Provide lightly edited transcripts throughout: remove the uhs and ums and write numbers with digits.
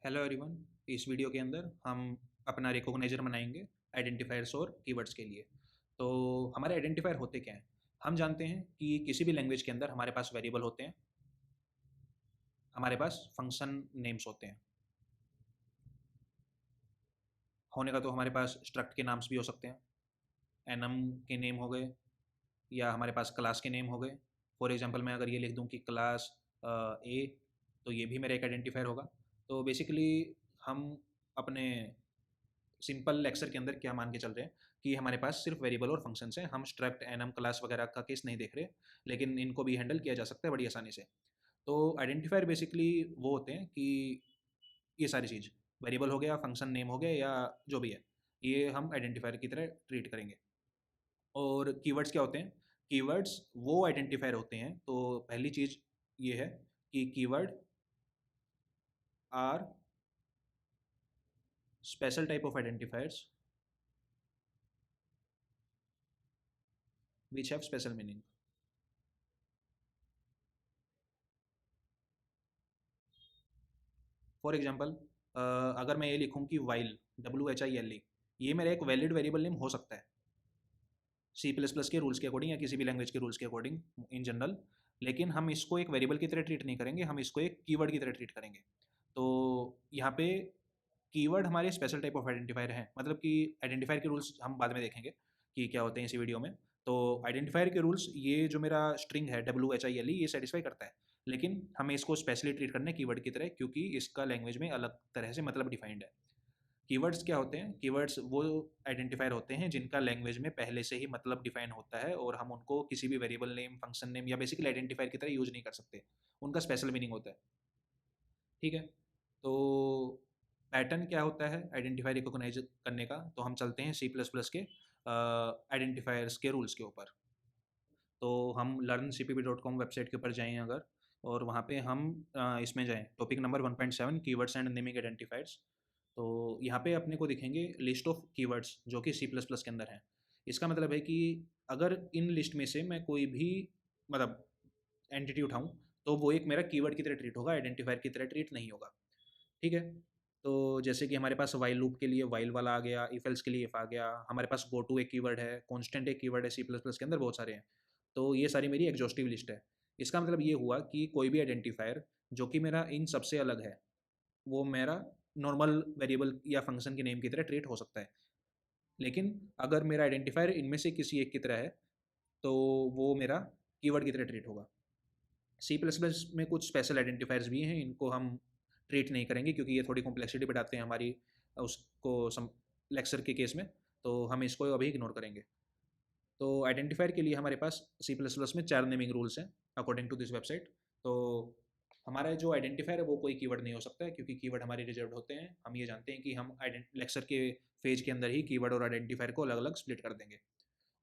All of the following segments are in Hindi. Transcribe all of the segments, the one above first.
Hello everyone. इस वीडियो के अंदर हम अपना रिकॉग्नाइजर बनाएंगे आइडेंटिफायर्स और कीवर्ड्स के लिए। तो हमारे आइडेंटिफायर होते क्या हैं? हम जानते हैं कि किसी भी लैंग्वेज के अंदर हमारे पास वेरिएबल होते हैं, हमारे पास फंक्शन नेम्स होते हैं। होने का तो हमारे पास स्ट्रक्ट के नाम्स भी हो सकते हैं, एनम के नेम हो गए, या हमारे पास क्लास के नेम हो गए। फॉर एग्जांपल मैं अगर ये लिख दूं कि क्लास ए, तो ये भी मेरा एक आइडेंटिफायर होगा। तो बेसिकली हम अपने सिंपल लेक्चर के अंदर क्या मान के चल रहे हैं कि हमारे पास सिर्फ वेरिएबल और फंक्शंस हैं। हम स्ट्रक्ट एनम क्लास वगैरह का केस नहीं देख रहे, लेकिन इनको भी हैंडल किया जा सकता है बड़ी आसानी से। तो आइडेंटिफायर बेसिकली वो होते हैं कि ये सारी चीज़, वेरिएबल हो गया, फंक्शन नेम हो गया, या जो भी है, ये हम आइडेंटिफायर की तरह ट्रीट करेंगे। और कीवर्ड्स क्या होते हैं? कीवर्ड्स वो आइडेंटिफायर होते हैं। तो पहली चीज़ ये है कि keyword are special type of identifiers which have special meaning. For example, अगर मैं ये लिखूँ कि वाइल, WHILE, ये मेरा एक वैलिड वेरिएबल नेम हो सकता है C++ के रूल्स के अकॉर्डिंग, या किसी भी लैंग्वेज के रूल्स के अकॉर्डिंग इन जनरल। लेकिन हम इसको एक वेरिएबल की तरह ट्रीट नहीं करेंगे, हम इसको एक कीवर्ड की तरह ट्रीट करेंगे। तो यहाँ पे कीवर्ड हमारे स्पेशल टाइप ऑफ आइडेंटिफायर हैं। मतलब कि आइडेंटिफायर के रूल्स हम बाद में देखेंगे कि क्या होते हैं इसी वीडियो में। तो आइडेंटिफायर के रूल्स, ये जो मेरा स्ट्रिंग है WHILE, ये सेटिस्फाई करता है। लेकिन हमें इसको स्पेशली ट्रीट करना है कीवर्ड की तरह, क्योंकि इसका लैंग्वेज में अलग तरह से मतलब डिफाइंड है। कीवर्ड्स क्या होते हैं? कीवर्ड्स वो आइडेंटिफायर होते हैं जिनका लैंग्वेज में पहले से ही मतलब डिफाइन होता है, और हम उनको किसी भी वेरिएबल नेम, फंक्शन नेम, या बेसिकली आइडेंटिफायर की तरह यूज नहीं कर सकते। उनका स्पेशल मीनिंग होता है। ठीक है। तो पैटर्न क्या होता है आइडेंटिफायर रिकॉग्नाइज करने का? तो हम चलते हैं C++ के आइडेंटिफायर्स के रूल्स के ऊपर। तो हम learncpp.com वेबसाइट के ऊपर जाएँ अगर, और वहाँ पे हम इसमें जाएँ, topic number 1.7, keywords and naming identifiers. तो यहाँ पे अपने को दिखेंगे लिस्ट ऑफ कीवर्ड्स जो कि C++ के अंदर हैं। इसका मतलब है कि अगर इन लिस्ट में से मैं कोई भी, मतलब, एंटिटी उठाऊँ, तो वो एक मेरा कीवर्ड की तरह ट्रीट होगा, आइडेंटिफायर की तरह ट्रीट नहीं होगा। ठीक है। तो जैसे कि हमारे पास वाइल लूप के लिए वाइल वाला आ गया, इफ एल्स के लिए इफ आ गया, हमारे पास गो टू एक कीवर्ड है, कॉन्स्टेंट एक कीवर्ड है C++ के अंदर, बहुत सारे हैं। तो ये सारी मेरी एग्जॉस्टिव लिस्ट है। इसका मतलब ये हुआ कि कोई भी आइडेंटिफायर जो कि मेरा इन सबसे अलग है, वो मेरा नॉर्मल वेरिएबल या फंक्शन के नेम की तरह ट्रीट हो सकता है। लेकिन अगर मेरा आइडेंटिफायर इनमें से किसी एक की तरह है, तो वो मेरा कीवर्ड की तरह ट्रीट होगा। C++ में कुछ स्पेशल आइडेंटिफायर्स भी हैं, इनको हम ट्रीट नहीं करेंगे क्योंकि ये थोड़ी कॉम्प्लेक्सिटी बढ़ाते हैं हमारी उसको लेक्चर के केस में। तो हम इसको अभी इग्नोर करेंगे। तो आइडेंटिफायर के लिए हमारे पास C++ में 4 नेमिंग रूल्स हैं अकॉर्डिंग टू दिस वेबसाइट। तो हमारा जो आइडेंटिफायर है वो कोई कीवर्ड नहीं हो सकता है, क्योंकि कीवर्ड हमारे रिजर्व्ड होते हैं। हम ये जानते हैं कि हम लेक्चर के फेज के अंदर ही कीवर्ड और आइडेंटिफायर को अलग अलग स्प्लिट कर देंगे।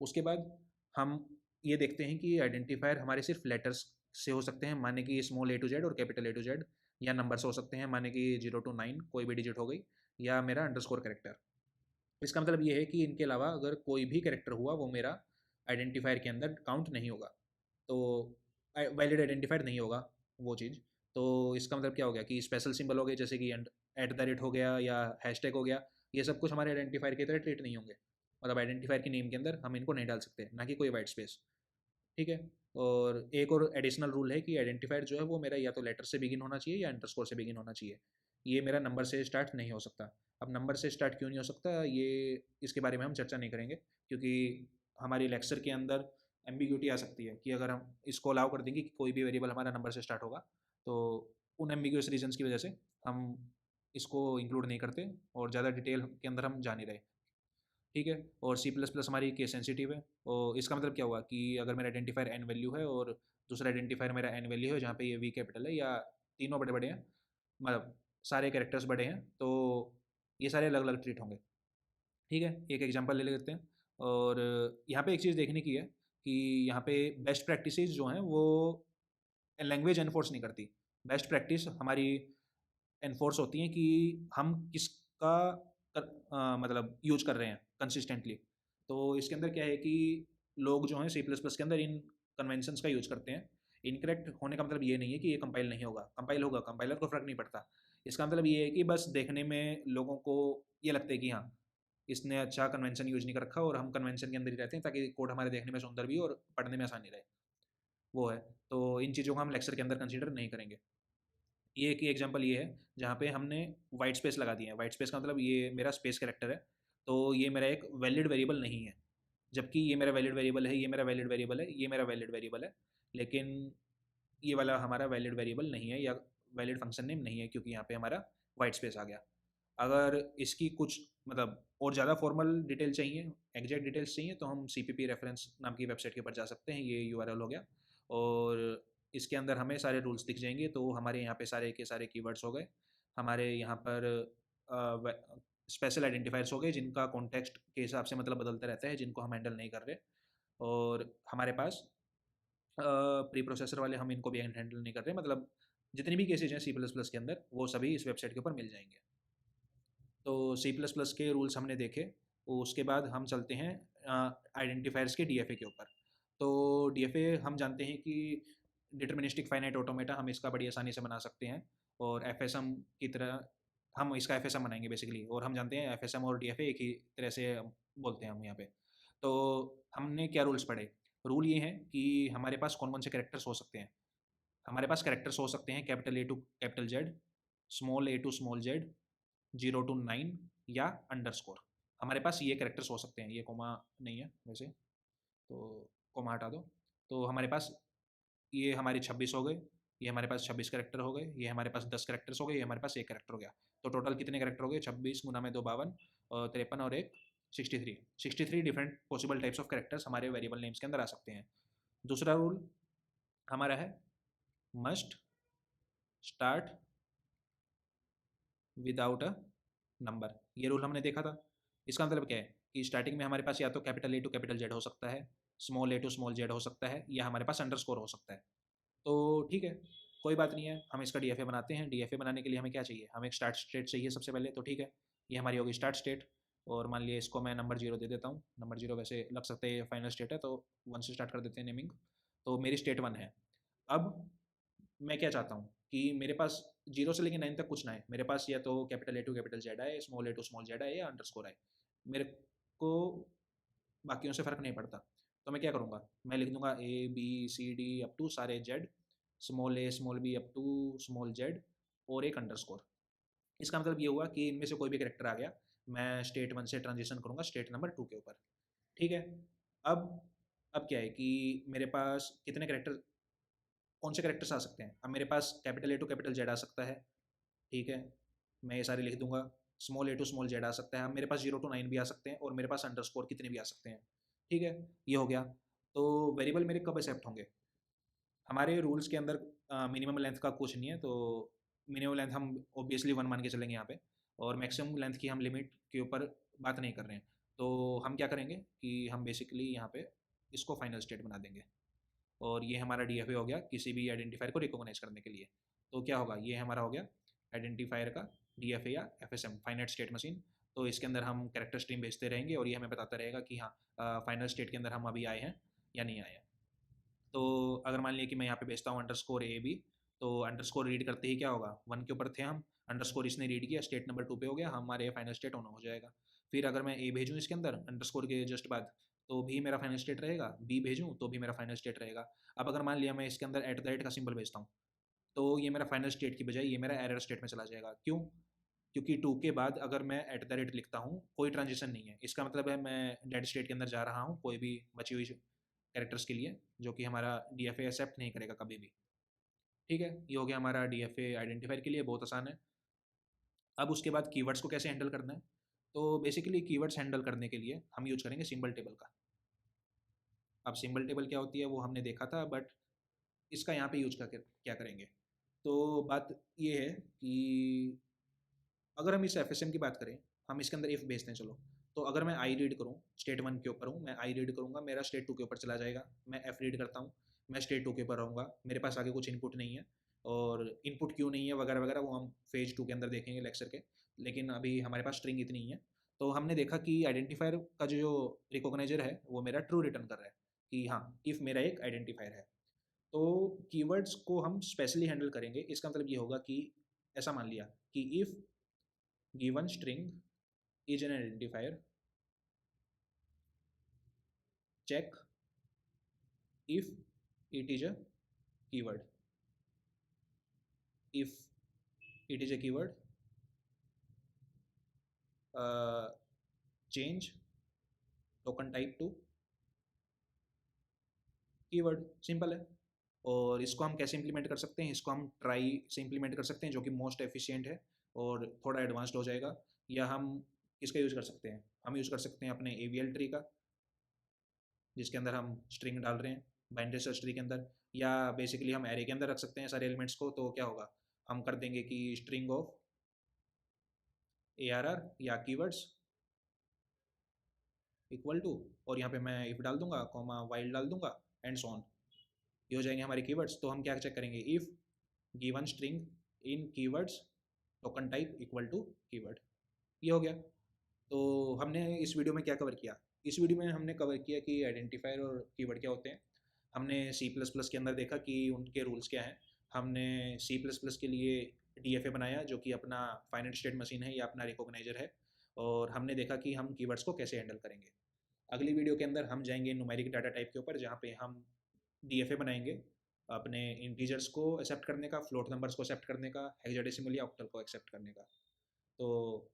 उसके बाद हम ये देखते हैं कि आइडेंटिफायर हमारे सिर्फ लेटर्स से हो सकते हैं, माने कि स्मॉल A to Z और कैपिटल A to Z, या नंबर से हो सकते हैं, माने कि 0 to 9 कोई भी डिजिट हो गई, या मेरा अंडरस्कोर कैरेक्टर। इसका मतलब ये है कि इनके अलावा अगर कोई भी कैरेक्टर हुआ, वो मेरा आइडेंटिफायर के अंदर काउंट नहीं होगा। तो वैलिड आइडेंटिफायर नहीं होगा वो चीज़। तो इसका मतलब क्या हो गया कि स्पेशल सिंबल हो गए, जैसे कि @ हो गया या हैशटैग हो गया, ये सब कुछ हमारे आइडेंटिफायर की तरह ट्रीट नहीं होंगे। मतलब आइडेंटिफायर के नेम के अंदर हम इनको नहीं डाल सकते, ना कि कोई वाइट स्पेस। ठीक है। और एक और एडिशनल रूल है कि आइडेंटिफायर जो है वो मेरा या तो लेटर से बिगिन होना चाहिए या अंडरस्कोर से बिगिन होना चाहिए। ये मेरा नंबर से स्टार्ट नहीं हो सकता। अब नंबर से स्टार्ट क्यों नहीं हो सकता, ये इसके बारे में हम चर्चा नहीं करेंगे, क्योंकि हमारी लेक्चर के अंदर एम्बिग्यूटी आ सकती है कि अगर हम इसको अलाउ कर देंगे कि कोई भी वेरिएबल हमारा नंबर से स्टार्ट होगा, तो उन एम्बिगुअस रीजन्स की वजह से हम इसको इंक्लूड नहीं करते, और ज़्यादा डिटेल के अंदर हम जा नहीं रहे। ठीक है। और C++ हमारी केस सेंसिटिव है। और इसका मतलब क्या हुआ कि अगर मेरा आइडेंटिफायर एन वैल्यू है और दूसरा आइडेंटिफायर मेरा एन वैल्यू है, जहाँ पे ये वी कैपिटल है, या तीनों बड़े बड़े हैं, मतलब सारे कैरेक्टर्स बड़े हैं, तो ये सारे अलग अलग ट्रीट होंगे। ठीक है। एक एग्जांपल ले लेते हैं। और यहाँ पे एक चीज़ देखने की है कि यहाँ पे बेस्ट प्रैक्टिसेस जो हैं वो लैंग्वेज एनफोर्स नहीं करती। बेस्ट प्रैक्टिस हमारी एनफोर्स होती हैं कि हम किसका मतलब यूज कर रहे हैं कंसिस्टेंटली। तो इसके अंदर क्या है कि लोग जो हैं C++ के अंदर इन कन्वेंशंस का यूज करते हैं। इनकरेक्ट होने का मतलब ये नहीं है कि ये कंपाइल नहीं होगा, कंपाइल होगा, कंपाइलर को फ़र्क नहीं पड़ता। इसका मतलब ये है कि बस देखने में लोगों को ये लगता है कि हाँ, इसने अच्छा कन्वेंशन यूज नहीं कर रखा और हम कन्वेंशन के अंदर ही रहते हैं ताकि कोड हमारे देखने में सुंदर भी हो और पढ़ने में आसानी रहे, वो है। तो इन चीज़ों को हम लेक्चर के अंदर कंसीडर नहीं करेंगे। ये एक एग्जांपल ये है जहाँ पे हमने वाइट स्पेस लगा दिया है। वाइट स्पेस का मतलब ये मेरा स्पेस कैरेक्टर है, तो ये मेरा एक वैलिड वेरिएबल नहीं है, जबकि ये मेरा वैलिड वेरिएबल है, ये मेरा वैलिड वेरिएबल है, ये मेरा वैलिड वेरिएबल है, लेकिन ये वाला हमारा वैलिड वेरिएबल नहीं है या वैलिड फंक्शन नेम नहीं है, क्योंकि यहाँ पे हमारा वाइट स्पेस आ गया। अगर इसकी कुछ मतलब और ज़्यादा फॉर्मल डिटेल चाहिए, एग्जैक्ट डिटेल्स चाहिए, तो हम CPP रेफरेंस नाम की वेबसाइट के ऊपर जा सकते हैं। ये URL हो गया, और इसके अंदर हमें सारे रूल्स दिख जाएंगे। तो हमारे यहाँ पे सारे के सारे कीवर्ड्स हो गए, हमारे यहाँ पर स्पेशल आइडेंटिफायर्स हो गए जिनका कॉन्टेक्स्ट के हिसाब से मतलब बदलता रहता है, जिनको हम हैंडल नहीं कर रहे। और हमारे पास प्री प्रोसेसर वाले हम इनको भी हैंडल नहीं कर रहे, मतलब जितनी भी केसेज हैं C++ के अंदर वो सभी इस वेबसाइट के ऊपर मिल जाएंगे। तो C++ के रूल्स हमने देखे, उसके बाद हम चलते हैं आइडेंटिफायर्स के DFA के ऊपर। तो DFA हम जानते हैं कि डिटर्मिनिस्टिक फाइनाइट ऑटोमेटा, हम इसका बड़ी आसानी से बना सकते हैं, और FSM की तरह हम इसका FSM बनाएंगे बेसिकली। और हम जानते हैं FSM और DFA एक ही तरह से बोलते हैं हम यहाँ पे। तो हमने क्या रूल्स पढ़े? रूल ये हैं कि हमारे पास कौन कौन से कैरेक्टर्स हो सकते हैं। हमारे पास कैरेक्टर्स हो सकते हैं capital A to capital Z, small a to small z, 0 to 9 या अंडरस्कोर। हमारे पास ये कैरेक्टर्स हो सकते हैं, ये कोमा नहीं है वैसे, तो कोमा हटा दो। तो हमारे पास ये हमारे 26 हो गए, ये हमारे पास 26 कैरेक्टर हो गए, ये हमारे पास 10 कैरेक्टर्स हो गए, ये हमारे पास एक कैरेक्टर हो गया। तो टोटल कितने कैरेक्टर हो गए? 26 गुना में 2 52, और 53 और एक 63। 63 different possible types of characters हमारे वेरिएबल नेम्स के अंदर आ सकते हैं। दूसरा रूल हमारा है must start without a number. ये रूल हमने देखा था। इसका मतलब क्या है कि स्टार्टिंग में हमारे पास या तो capital A to capital Z हो सकता है, small a to small z हो सकता है, या हमारे पास अंडरस्कोर हो सकता है। तो ठीक है, कोई बात नहीं है, हम इसका DFA बनाते हैं। DFA बनाने के लिए हमें क्या चाहिए? हमें एक स्टार्ट स्टेट चाहिए सबसे पहले। तो ठीक है, ये हमारी होगी स्टार्ट स्टेट, और मान लिया इसको मैं नंबर 0 दे देता हूँ। नंबर 0 वैसे लग सकता है, ये फाइनल स्टेट है, तो 1 से स्टार्ट कर देते हैं नेमिंग। तो मेरी स्टेट 1 है। अब मैं क्या चाहता हूँ कि मेरे पास 0 से लेकर 9 तक कुछ ना है, मेरे पास या तो capital A to capital Z आए, small a to small z आए, या अंडरस्कोर आए। मेरे को बाकियों से फ़र्क नहीं पड़ता। तो मैं क्या करूँगा? मैं लिख दूँगा ABCD अप टू सारे Z, small a small b up to small z, और एक अंडरस्कोर। इसका मतलब ये हुआ कि इनमें से कोई भी कैरेक्टर आ गया, मैं स्टेट 1 से ट्रांजिशन करूँगा स्टेट नंबर 2 के ऊपर। ठीक है? अब अब क्या है कि मेरे पास कितने कैरेक्टर, कौन से कैरेक्टर्स आ सकते हैं? अब मेरे पास capital A to capital Z आ सकता है, ठीक है? मैं ये सारे लिख दूँगा। Small a to small z आ सकता है। अब मेरे पास 0 टू 9 भी आ सकते हैं, और मेरे पास अंडरस्कोर कितने भी आ सकते हैं, ठीक है? ये हो गया। तो वेरिएबल मेरे कब एक्सेप्ट होंगे? हमारे रूल्स के अंदर मिनिमम लेंथ का कुछ नहीं है, तो मिनिमम लेंथ हम ऑब्वियसली 1 मान के चलेंगे यहाँ पे, और मैक्सिमम लेंथ की हम लिमिट के ऊपर बात नहीं कर रहे हैं। तो हम क्या करेंगे कि हम बेसिकली यहाँ पे इसको फाइनल स्टेट बना देंगे, और ये हमारा DFA हो गया किसी भी आइडेंटिफायर को रिकॉग्नाइज करने के लिए। तो क्या होगा? ये हमारा हो गया आइडेंटिफायर का DFA या FSM, फाइनाइट स्टेट मशीन। तो इसके अंदर हम कैरेक्टर स्ट्रीम भेजते रहेंगे, और ये हमें बताता रहेगा कि हाँ, फाइनल स्टेट के अंदर हम अभी आए हैं या नहीं आए हैं। तो अगर मान लिया कि मैं यहाँ पे भेजता हूँ अंडरस्कोर AB, तो अंडरस्कोर रीड करते ही क्या होगा? 1 के ऊपर थे हम, अंडरस्कोर इसने रीड किया, स्टेट नंबर 2 पे हो गया, हमारे फाइनल स्टेट ऑन हो जाएगा। फिर अगर मैं A भेजूँ इसके अंदर अंडरस्कोर के जस्ट बाद, तो भी मेरा फाइनल स्टेट रहेगा। B भेजूँ तो भी मेरा फाइनल स्टेट रहेगा। अब अगर मान लिया मैं इसके अंदर @ का सिंबल भेजता हूँ, तो ये मेरा फाइनल स्टेट की बजाय ये मेरा एरर स्टेट में चला जाएगा। क्यों? क्योंकि 2 के बाद अगर मैं लिखता हूँ, कोई ट्रांजिशन नहीं है। इसका मतलब है मैं डेड स्टेट के अंदर जा रहा हूँ कोई भी बची हुई कैरेक्टर्स के लिए, जो कि हमारा DFA एक्सेप्ट नहीं करेगा कभी भी। ठीक है, ये हो गया हमारा DFA आइडेंटिफायर के लिए, बहुत आसान है। अब उसके बाद कीवर्ड्स को कैसे हैंडल करना है? तो बेसिकली कीवर्ड्स हैंडल करने के लिए हम यूज करेंगे सिंबल टेबल का। अब सिंबल टेबल क्या होती है वो हमने देखा था, बट इसका यहाँ पे यूज करके क्या करेंगे? तो बात ये है कि अगर हम इस FSM की बात करें, हम इसके अंदर इफ़ भेजते हैं चलो। तो अगर मैं आई रीड करूँ, स्टेट 1 के ऊपर हूँ, मैं आई रीड करूँगा, मेरा स्टेट 2 के ऊपर चला जाएगा। मैं एफ रीड करता हूँ, मैं स्टेट 2 के ऊपर रहूँगा, मेरे पास आगे कुछ इनपुट नहीं है, और इनपुट क्यों नहीं है वगैरह वगैरह वो हम फेज 2 के अंदर देखेंगे लेक्चर के। लेकिन अभी हमारे पास स्ट्रिंग इतनी ही है। तो हमने देखा कि आइडेंटिफायर का जो रिकॉग्नाइजर है वो मेरा ट्रू रिटर्न कर रहा है कि हाँ, इफ़ मेरा एक आइडेंटिफायर है। तो कीवर्ड्स को हम स्पेशली हैंडल करेंगे। इसका मतलब ये होगा कि ऐसा मान लिया कि if given string is an identifier, check if it is a keyword. If it is a keyword, change token type to keyword, simple है। और इसको हम कैसे इंप्लीमेंट कर सकते हैं, इसको हम ट्राई से इंप्लीमेंट कर सकते हैं जो कि मोस्ट एफिशिएंट है और थोड़ा एडवांस्ड हो जाएगा। या हम किसका यूज़ कर सकते हैं, हम यूज़ कर सकते हैं अपने AVL ट्री का, जिसके अंदर हम स्ट्रिंग डाल रहे हैं बाइनरी सर्च ट्री के अंदर। या बेसिकली हम एरे के अंदर रख सकते हैं सारे एलिमेंट्स को। तो क्या होगा, हम कर देंगे कि स्ट्रिंग ऑफ ARR या कीवर्ड्स इक्वल टू, और यहाँ पे मैं इफ डाल दूंगा, कॉमा वाइल डाल दूंगा, एंड सो ऑन। ये हो जाएंगे हमारे कीवर्ड्स। तो हम क्या चेक करेंगे, if given string in keywords token type equal to keyword. ये हो गया। तो हमने इस वीडियो में क्या कवर किया, इस वीडियो में हमने कवर किया कि आइडेंटिफायर और कीवर्ड क्या होते हैं। हमने C++ के अंदर देखा कि उनके रूल्स क्या हैं। हमने C++ के लिए DFA बनाया जो कि अपना फाइनाइट स्टेट मशीन है या अपना रिकॉग्नाइजर है। और हमने देखा कि हम कीवर्ड्स को कैसे हैंडल करेंगे। अगली वीडियो के अंदर हम जाएंगे न्यूमेरिक डाटा टाइप के ऊपर, जहाँ पे हम DFA बनाएंगे अपने इंटीजर्स को एक्सेप्ट करने का, फ्लोट नंबर्स को एक्सेप्ट करने का, हेक्साडेसिमल या ऑक्टल को एक्सेप्ट करने का। तो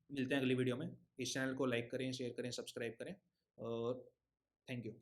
मिलते हैं अगली वीडियो में। इस चैनल को लाइक करें, शेयर करें, सब्सक्राइब करें, और थैंक यू।